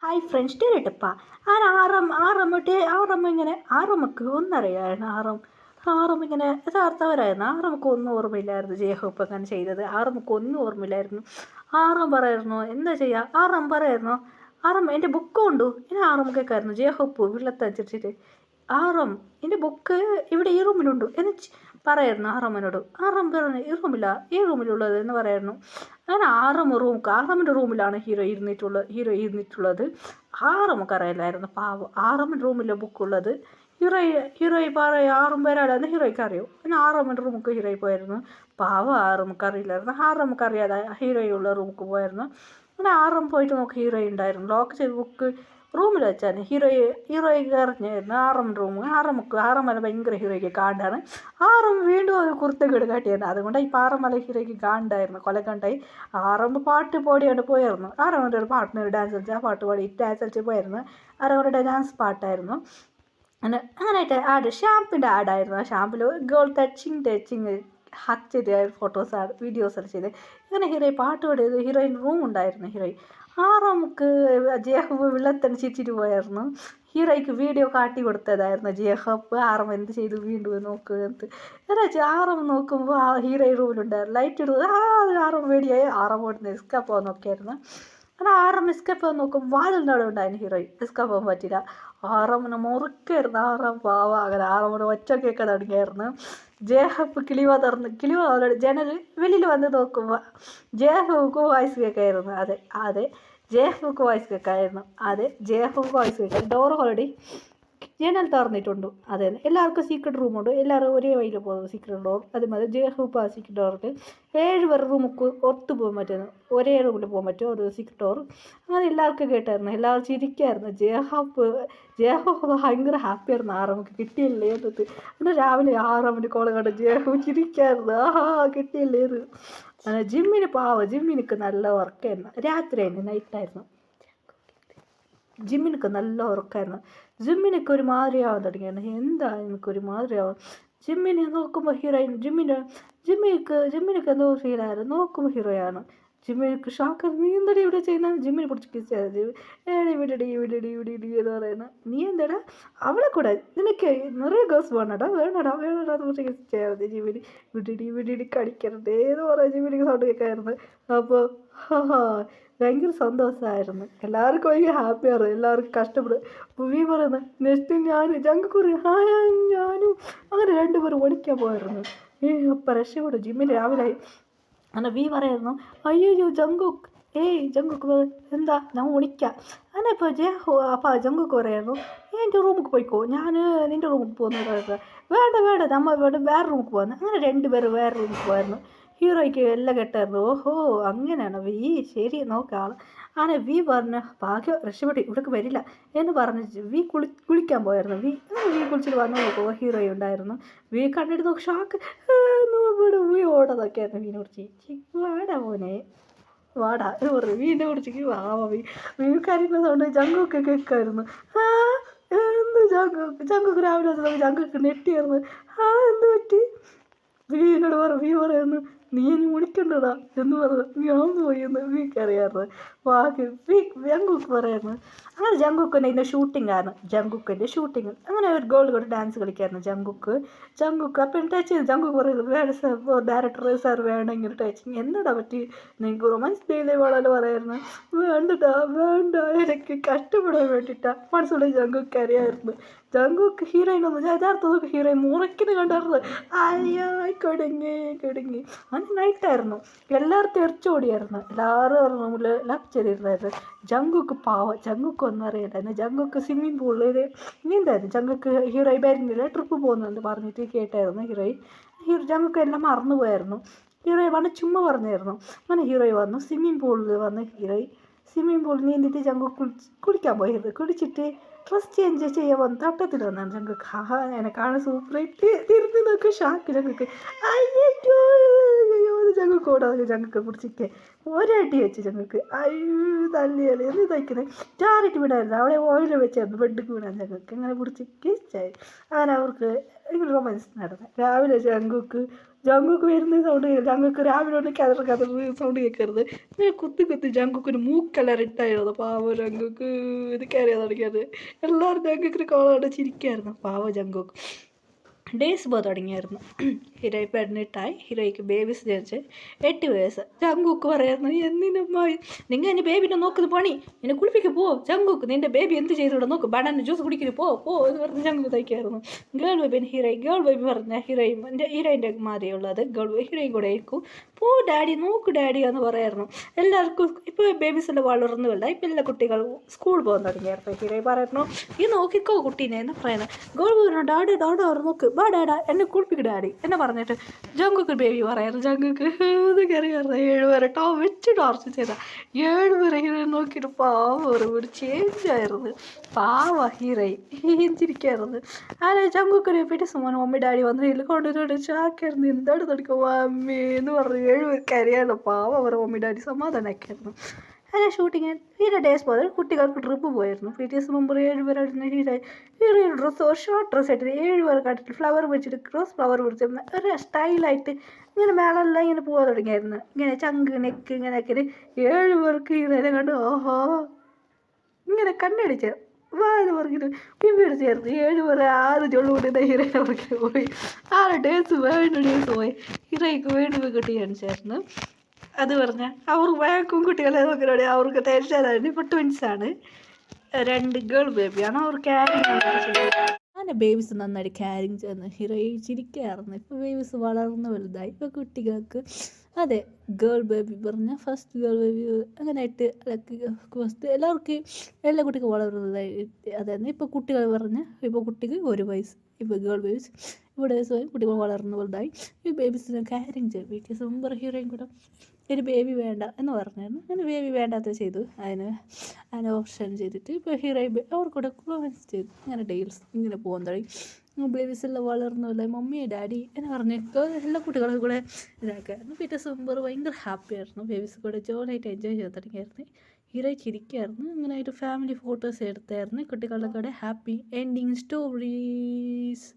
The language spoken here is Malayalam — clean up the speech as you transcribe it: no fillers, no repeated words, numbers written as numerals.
ഹായ് ഫ്രണ്ട്സ് കേട്ടപ്പാ ആറമ്മ ഇങ്ങനെ ആറമ്മക്ക് ഒന്നറിയായിരുന്നു ആറമ്മ ഇങ്ങനെ യഥാർത്ഥവരായിരുന്നു ആറമ്മക്ക് ഒന്നും ഓർമ്മയില്ലായിരുന്നു ജയഹോപ്പ് അങ്ങനെ ചെയ്തത് ആറമ്മക്ക് ഒന്നും ഓർമ്മയില്ലായിരുന്നു ആറാം പറയായിരുന്നു എന്താ ചെയ്യുക ആറാം പറയായിരുന്നു ആറാം എൻ്റെ ബുക്ക് കൊണ്ടു ഇനി ആറമ്മ കേൾക്കായിരുന്നു ജയഹോപ്പ് വെള്ളത്തനുസരിച്ചിട്ട് ആറാം എൻ്റെ ബുക്ക് ഇവിടെ ഈ റൂമിലുണ്ട് എന്ന് പറയായിരുന്നു ആറമ്മനോട് ആറാം പറഞ്ഞു ഈ റൂമിലുള്ളത് എന്ന് പറയായിരുന്നു അങ്ങനെ ആറാമിൻ്റെ റൂമിലാണ് ഹീറോ ഇരുന്നിട്ടുള്ളത് ആറമ്മക്ക് അറിയില്ലായിരുന്നു പാവം ആറാമിൻ്റെ റൂമിലെ ബുക്കുള്ളത് ഹീറോയി പറയും ആറും പേരാണെന്ന് ഹീറോയ്ക്ക് അറിയും പിന്നെ ആറാമിൻ്റെ റൂമിക്ക് ഹീറോയി പോയിരുന്നു പാവം ആറമ്മക്ക് അറിയില്ലായിരുന്നു ആറമ്മക്ക് അറിയാതെ ഹീറോയുള്ള റൂമിക്ക് പോയിരുന്നു അങ്ങനെ ആറാം പോയിട്ട് നോക്കി ഹീറോയി ഉണ്ടായിരുന്നു ലോക്ക് ചെയ്ത് ബുക്ക് റൂമിൽ വെച്ചാണ് ഹീറോയ്ക്ക് അറിഞ്ഞായിരുന്നു ആറമ്മല ഭയങ്കര ഹീറോയ്ക്ക് കാണ്ടാണ് ആറമ്മ വീണ്ടും ഒരു കുർത്തക്കേട് കാട്ടിയായിരുന്നു അതുകൊണ്ട് ഈ ആറമ്മല ഹീറോയ്ക്ക് കാണ്ടായിരുന്നു കൊലക്കണ്ടായി ആറമ്മ പാട്ട് പാടിയാണ് പോയായിരുന്നു ആറമ്മൻ്റെ ഒരു പാട്ടിന് ഡാൻസ് കളിച്ച് ആ പാട്ട് പാടി ഡാൻസ് കളിച്ച് പോയായിരുന്നു ആറമ്മയുടെ ഡാൻസ് പാട്ടായിരുന്നു അങ്ങനെയായിട്ട് ഷാമ്പിൻ്റെ ആഡായിരുന്നു ആ ഷാമ്പിൽ ഗേൾ ടച്ചിങ് ഹക്ക് ചെയ്ത ഫോട്ടോസ് വീഡിയോസ് എല്ലാം ചെയ്ത് ഇങ്ങനെ ഹീറോയി പാട്ട് പാടിയത് ഹീറോയിൻ റൂം ഉണ്ടായിരുന്നു ഹീറോയിൻ ആറമ്മക്ക് ജേഹബ് വെള്ളത്തിന് ചിരിച്ചിട്ട് പോയായിരുന്നു ഹീറോയ്ക്ക് വീഡിയോ കാട്ടി കൊടുത്തതായിരുന്നു ജേഹബ് ആറമ്മ എന്ത് ചെയ്തു വീണ്ടും നോക്കുക എന്ന് എന്നുവെച്ചാൽ ആറമ്മ നോക്കുമ്പോൾ ആ ഹീറോയിൻ റൂമിലുണ്ടായിരുന്നു ലൈറ്റ് ഇടുന്നത് ആറമ്മ വേടിയായി ആറമ്മ ഓടുന്ന എസ്കേപ്പ് പോകാൻ നോക്കിയായിരുന്നു അങ്ങനെ ആറമ്മ എസ്കേപ്പ് പോകാൻ നോക്കുമ്പോൾ വാതിലിൻ്റെ അവിടെ ഉണ്ടായിരുന്നു ഹീറോയിൻ എസ്കേപ്പ് പോകാൻ പറ്റില്ല ആറമ്മനെ മുറുക്കായിരുന്നു ആറാം പാവ അങ്ങനെ ആറമ്മനെ ഒച്ച കേൾക്കാൻ തുടങ്ങിയായിരുന്നു ജേഹബ് കിളിവ അവരുടെ ജനൽ വെളിയിൽ വന്ന് നോക്കുമ്പോൾ ജേഹബുക്ക് വോയിസ് കേൾക്കായിരുന്നു അതെ ജേഹബുക്ക് വോയിസ് കേൾക്കാൻ ഡോർ ഓൾറെഡി ജനൽ തുറന്നിട്ടുണ്ട് അതെ എല്ലാവർക്കും സീക്രട്ട് റൂമുണ്ട് എല്ലാവരും ഒരേ വഴിയിൽ പോകുന്നത് സീക്രട്ട് ഡോർ അതുമാതിരി ജേഹബ് ആ സീക്രട്ട് ഡോർക്ക് 7 പേർ റൂമുക്ക് ഒത്തു പോകാൻ പറ്റുന്നു ഒരേ റൂമിൽ പോകാൻ പറ്റും ഒരു സീക്രട്ട് ഡോർ അങ്ങനെ എല്ലാവർക്കും കേട്ടായിരുന്നു എല്ലാവരും ചിരിക്കായിരുന്നു ജേഹബ് ഭയങ്കര ഹാപ്പിയായിരുന്നു ആറമ്മക്ക് കിട്ടിയില്ലേ എന്നത് പിന്നെ രാവിലെ 6 മണി കോള് കണ്ട് ജേഹബ് ചിരിക്കായിരുന്നു കിട്ടിയില്ലേ ജിമ്മിനൊക്കെ നല്ല വർക്കായിരുന്നു രാത്രിയായിരുന്നു നൈറ്റായിരുന്നു ജിമ്മിനൊക്കെ നല്ല ഉറക്കമായിരുന്നു ജിമ്മിനൊക്കെ ഒരു മാതിരിയാവാൻ തുടങ്ങിയായിരുന്നു എന്താ എനിക്കൊരു മാതിരിയാവാൻ ജിമ്മിനെ നോക്കുമ്പോൾ ഹീറോയിൻ ജിമ്മിനൊക്കെ എന്തോ ഫീലായിരുന്നു നോക്കുമ്പോൾ ഹീറോയാണ് ജിമ്മിനൊക്കെ ഷാക്ക് നീ എന്താടി ഇവിടെ ചെയ്യുന്ന ജിമ്മിനെ പിടിച്ച് കിസ്സായത് വിടടി എന്ന് പറയുന്നത് നീ എന്താടാ അവളെ കൂടെ നിനക്ക് നിറയെ ഗേൾസ് വേണടാ എന്ന് പറഞ്ഞ് കിസ് ചെയ്യാതെ ജിമ്മിന് വിടടി കടിക്കരുതേ എന്ന് പറയാൻ ജിമ്മിനൊക്കെ സൗണ്ട് കേൾക്കായിരുന്നു അപ്പോൾ ഭയങ്കര സന്തോഷമായിരുന്നു എല്ലാവർക്കും ഭയങ്കര ഹാപ്പിയായിരുന്നു എല്ലാവർക്കും കഷ്ടപ്പെടും പുവി പറയുന്നത് നെക്സ്റ്റ് ജങ്കുക്കുറി ഞാനും അങ്ങനെ 2 പേരും ഓടിക്കാൻ പോയായിരുന്നു അപ്പം രക്ഷപ്പെടും ജിമ്മിൽ രാവിലെ അങ്ങനെ വി പറയായിരുന്നു അയ്യോ ജങ്കുക്ക് എന്താ ഞാൻ ഓടിക്കാം അങ്ങനെ ഇപ്പോൾ ജങ്കുക്ക് പറയായിരുന്നു എൻ്റെ റൂമിൽ പോയിക്കോ ഞാൻ നിൻ്റെ റൂമിൽ പോകുന്നു വേണ്ട നമ്മൾ വേറെ റൂമിൽ പോകുന്നു അങ്ങനെ 2 പേര് വേറെ റൂമിൽ പോയായിരുന്നു ഹീറോയ്ക്ക് എല്ലാം കെട്ടായിരുന്നു ഓഹോ അങ്ങനെയാണ് വി ശരി നോക്കാം അങ്ങനെ വി പറഞ്ഞ് ഭാഗ്യം രക്ഷപ്പെട്ടു ഇവിടേക്ക് വരില്ല എന്ന് പറഞ്ഞ് വി കുളിക്കാൻ പോയായിരുന്നു വി കുളിച്ചിട്ട് വന്നു നോക്കുമ്പോൾ ഹീറോയി ഉണ്ടായിരുന്നു വി കണ്ടിട്ട് നോക്കി ഷാക്ക് വി ഓടാതൊക്കെയായിരുന്നു വീനെ കുറിച്ച് വാടാ മോനെ വാടാ എന്ന് പറഞ്ഞു വീടിനെ കുറിച്ച് വീ കരയുന്ന സൗണ്ട് ജങ്കൊക്കെ കേൾക്കായിരുന്നു എന്ത് ജങ്കൊക്കെ രാവിലെ വന്ന് ജങ്കൊക്കെ നെട്ടിയായിരുന്നു എന്ത് പറ്റി വീനോട് വി പറയുന്നു നീ ഇനി വിളിക്കണ്ടടാ എന്ന് പറഞ്ഞു ഞാൻ പോയി എന്ന് വീക്കറിയാറ് ബാക്കി ജങ്കുക്ക് പറയായിരുന്നു അങ്ങനെ ജങ്കുക്കിൻ്റെ ഇതിൻ്റെ ജങ്കുക്കിൻ്റെ ഷൂട്ടിങ് അങ്ങനെ ഒരു ഗോൾ കൊണ്ട് ഡാൻസ് കളിക്കായിരുന്നു ജങ്കുക്ക് അപ്പം ടച്ച് ചെയ്ത് ജങ്കുക്ക് പറയുന്നത് വേണ്ട സാർ ഡയറക്ടർ സാർ വേണമെങ്കിൽ ടച്ചിങ് എന്താടാ പറ്റി നിങ്ങൾക്ക് റൊമാൻസ് ഡേയിലേ വേണമെന്ന് പറയായിരുന്നു വേണ്ട എനിക്ക് കഷ്ടപ്പെടാൻ വേണ്ടിയിട്ടാണ് മനസ്സിലുള്ള ജങ്കുക്ക് അറിയാമായിരുന്നു ജങ്കുക്ക് ഹീറോയിൻ ഒന്നും യഥാർത്ഥ ഹീറോയിൻ മുറയ്ക്കുന്ന കണ്ടായിരുന്നു അയ്യോ കിടങ്ങി അങ്ങനെ നൈറ്റായിരുന്നു എല്ലാവരും തെറിച്ചോടിയായിരുന്നു എല്ലാവരും റൂമിൽ ലക്ക് ചെയ്തിരുന്നായിരുന്നു ജങ്കുക്ക് ഒന്നും അറിയില്ലായിരുന്നു ജങ്കുക്ക് സ്വിമ്മിങ് പൂളിൽ നീന്തായിരുന്നു ജങ്കുക്ക് ഹീറോയി വരുന്നില്ല ട്രിപ്പ് പോകുന്നുണ്ട് പറഞ്ഞിട്ട് കേട്ടായിരുന്നു ജങ്കുക്ക് എല്ലാം മറന്നുപോയായിരുന്നു ഹീറോയി വന്ന് ചുമ്മാ പറഞ്ഞായിരുന്നു അങ്ങനെ ഹീറോയി വന്നു സ്വിമ്മിങ് പൂളിൽ വന്ന് സ്വിമ്മിങ് പൂളിൽ നീന്തിയിട്ട് ജങ്കുക്ക് കുളിക്കാൻ പോയത് കുളിച്ചിട്ട് ഡ്രസ് ചേഞ്ച് ചെയ്യാൻ വന്ന് തട്ടത്തിൽ വന്നാണ് ജങ്കുക്ക് എന്നെ കാണാൻ സൂപ്പറായിട്ട് തിരിഞ്ഞ് നോക്കി ഷാക്ക് ജങ്കുക്ക് അയ്യോ ജങ്കുക്ക് ഓടാതെ ജങ്കുക്ക് പിടിച്ചിട്ട് ഒരടി വെച്ച് ജങ്കുക്ക് തല്ലിയാലേ എന്ന് തയ്ക്കുന്നത് ചാറിട്ട് വിടായിരുന്നു അവിടെ ഓയിൽ വെച്ചായിരുന്നു ബെഡിക്ക് വീണാൻ ജങ്കുക്ക് അങ്ങനെ പിടിച്ച് കിസ്സായി അങ്ങനെ അവർക്ക് റൊമാൻസ് നടന്നു രാവിലെ ജങ്കുക്ക് ജങ്കുക്ക് വരുന്ന സൗണ്ട് കേൾക്കും. ജങ്കുക്ക് രാവിലെ ഒന്ന് കതർ സൗണ്ട് കേൾക്കരുത്. കുത്തി ജങ്കുക്കിന് മൂക്കെല്ലാം ഇട്ടായിരുന്നു. പാവ ജങ്കുക്ക് ഇത് കയറിയാൽ തുടങ്ങിയത്. എല്ലാവരും ജങ്കുക്കിന് കോളോടെ ചിരിക്കായിരുന്നു. പാവ ജങ്കുക്ക് ഡേയ്സ് പോകാൻ തുടങ്ങിയായിരുന്നു. ഹീറോ ഇപ്പം അഡ്മിറ്റായി. ഹീറോയ്ക്ക് ബേബീസ് ജനിച്ച് 8 വയസ്സ്. ജങ്കുക്ക് പറയായിരുന്നു, എന്തിനമ്മായി നിങ്ങൾ എൻ്റെ ബേബിനെ നോക്കുന്ന പണി, എന്നെ കുളിപ്പിക്ക് പോ ജങ്കുക്ക്, നിൻ്റെ ബേബി എന്ത് ചെയ്തോടെ നോക്ക്, ബനാന ജ്യൂസ് കുടിക്കുന്നു പോ എന്ന് പറഞ്ഞ് ജങ്കുക്ക് തയ്ക്കായിരുന്നു. ഗേൾ ബേബിന് ഗേൾ ബേബി പറഞ്ഞ ഹീറോയിൻ്റെ മാതിരിയുള്ളത് ഹീറോയും കൂടെ ആയിരിക്കും. പോ ഡാഡി നോക്ക് ഡാഡി എന്ന് പറയായിരുന്നു. എല്ലാവർക്കും ഇപ്പോൾ ബേബീസ് എല്ലാം വളർന്നു വലുതായി. ഇപ്പം എല്ലാ കുട്ടികൾ സ്കൂൾ പോകാൻ തുടങ്ങിയായിരുന്നു. ഹീറോ പറയുന്നു, ഈ നോക്കിക്കോ കുട്ടീനെ എന്ന് പറയുന്നത്. ഗേൾ പറഞ്ഞു, ഡാഡി അവർ നോക്ക്, ബാ ഡാഡാ എന്നെ കുളിപ്പിക്ക് ഡാഡി എന്നെ പറഞ്ഞിട്ട് ജങ്കുക്ക് ബേബി പറയായിരുന്നു. ജങ്കുക്ക് ഇത് കയറി പറഞ്ഞ 7 വരെ വെച്ച് ടോർച്ച് ചെയ്ത 7 വരെ ഹീറോ നോക്കിയിട്ട് പാവ ഒരു ചേഞ്ച് ആയിരുന്നു. പാവ ഹീറോയി ചിരിക്കായിരുന്നു. ആരെ ജങ്കുക്കൊരു പിറ്റേസുമാണ് മമ്മി ഡാഡി വന്ന് ഇതിൽ കൊണ്ടുവന്നിട്ട് ചാക്കായിരുന്നു. എന്താണ് തുടക്കുക മമ്മി എന്ന് പറഞ്ഞു 7 പേർ കരയാണ്. പാവ അവരുടെ മമ്മി ഡാഡി സമാധാനമാക്കിയായിരുന്നു. അങ്ങനെ ഷൂട്ടിങ് ഹീറോ ഡേയ്സ് പോലെ കുട്ടികൾക്ക് ട്രിപ്പ് പോയിരുന്നു. പിറ്റേസ് മുമ്പ് 7 പേരായിരുന്നു. ഹീറോ ഡ്രസ്സ് ഒരു ഷോർട്ട് ഡ്രസ്സ് ഇട്ടിട്ട് 7 പേർ കണ്ടിട്ട് ഫ്ലവർ പിടിച്ചിട്ട് ഫ്ലവർ പിടിച്ച് ഒരു സ്റ്റൈലായിട്ട് ഇങ്ങനെ മേളെല്ലാം ഇങ്ങനെ പോകാൻ തുടങ്ങിയായിരുന്നു. ഇങ്ങനെ ചങ്ക് നെക്ക് ഇങ്ങനെ ആക്കിയിട്ട് 7 പേർക്ക് ഹീറോനെ കണ്ട് ഓഹോ ഇങ്ങനെ കണ്ണടിച്ച് വാ എന്ന് പറഞ്ഞിട്ട് പിന്നീട് ചേർത്ത് 7 പേർ 6 ചൊള്ളു കൂട്ടിയിട്ട് ഹീറോയിനെ പുറകെ പോയി. 6 ഡേയ്സ് പോയി. ഹീറോയ്ക്ക് വീണ്ടും കുട്ടി കാണിച്ചായിരുന്നു. അത് പറഞ്ഞാൽ അവർ വേഗം കുട്ടികളെ നോക്കിയോടെ അവർക്ക് ടെൻഷനായിരുന്നു. ഇപ്പോൾ ട്വിൻസാണ്, 2 ഗേൾ ബേബിയാണ്. അവർ ക്യാരിങ് അങ്ങനെ ബേബീസ് നന്നായിട്ട് ക്യാരിങ് ചെയ്യുന്നു. ഹീറോയി ചിരിക്കായിരുന്നു. ഇപ്പോൾ ബേബീസ് വളർന്ന് വലുതായി. ഇപ്പോൾ കുട്ടികൾക്ക് അതെ ഗേൾ ബേബി പറഞ്ഞാൽ ഫസ്റ്റ് ഗേൾ ബേബി അങ്ങനെയായിട്ട് ഫസ്റ്റ് എല്ലാവർക്കും എല്ലാ കുട്ടിക്കും വളർന്നതായി അതായിരുന്നു. ഇപ്പോൾ കുട്ടികൾ പറഞ്ഞ് ഇപ്പോൾ കുട്ടിക്ക് 1 വയസ്സ്. ഇപ്പോൾ ഗേൾ ബേബീസ് ഇവിടെ കുട്ടികൾ വളർന്നു വലുതായി. ഈ ബേബീസിനെ ക്യാരിങ് ചെയ്യും. ബിക്കോസ് മുമ്പ് ഹീറോയും കൂടെ ഒരു ബേബി വേണ്ട എന്ന് പറഞ്ഞായിരുന്നു. അങ്ങനെ ബേബി വേണ്ടാത്ത ചെയ്തു. അതിനെ ഓപ്ഷൻ ചെയ്തിട്ട് ഇപ്പോൾ ഹീറോ അവർക്കൂടെ ക്ലോൻസ് ചെയ്തു. അങ്ങനെ ഡീൽസ് ഇങ്ങനെ പോകാൻ തുടങ്ങി. ബേബീസ് എല്ലാം വളർന്നില്ല മമ്മി ഡാഡി എന്ന് പറഞ്ഞിട്ട് എല്ലാ കുട്ടികളും കൂടെ ഇതാക്കായിരുന്നു. പിറ്റേ സൂമ്പർ ഭയങ്കര ഹാപ്പി ആയിരുന്നു. ബേബീസ് കൂടെ ജോളിയായിട്ട് എൻജോയ് ചെയ്ത് തുടങ്ങിയായിരുന്നു. ഹീറോ ചിരിക്കായിരുന്നു. അങ്ങനെയായിട്ട് ഫാമിലി ഫോട്ടോസ് എടുത്തായിരുന്നു. കുട്ടികളുടെ കൂടെ ഹാപ്പി എൻഡിങ് സ്റ്റോറീസ്.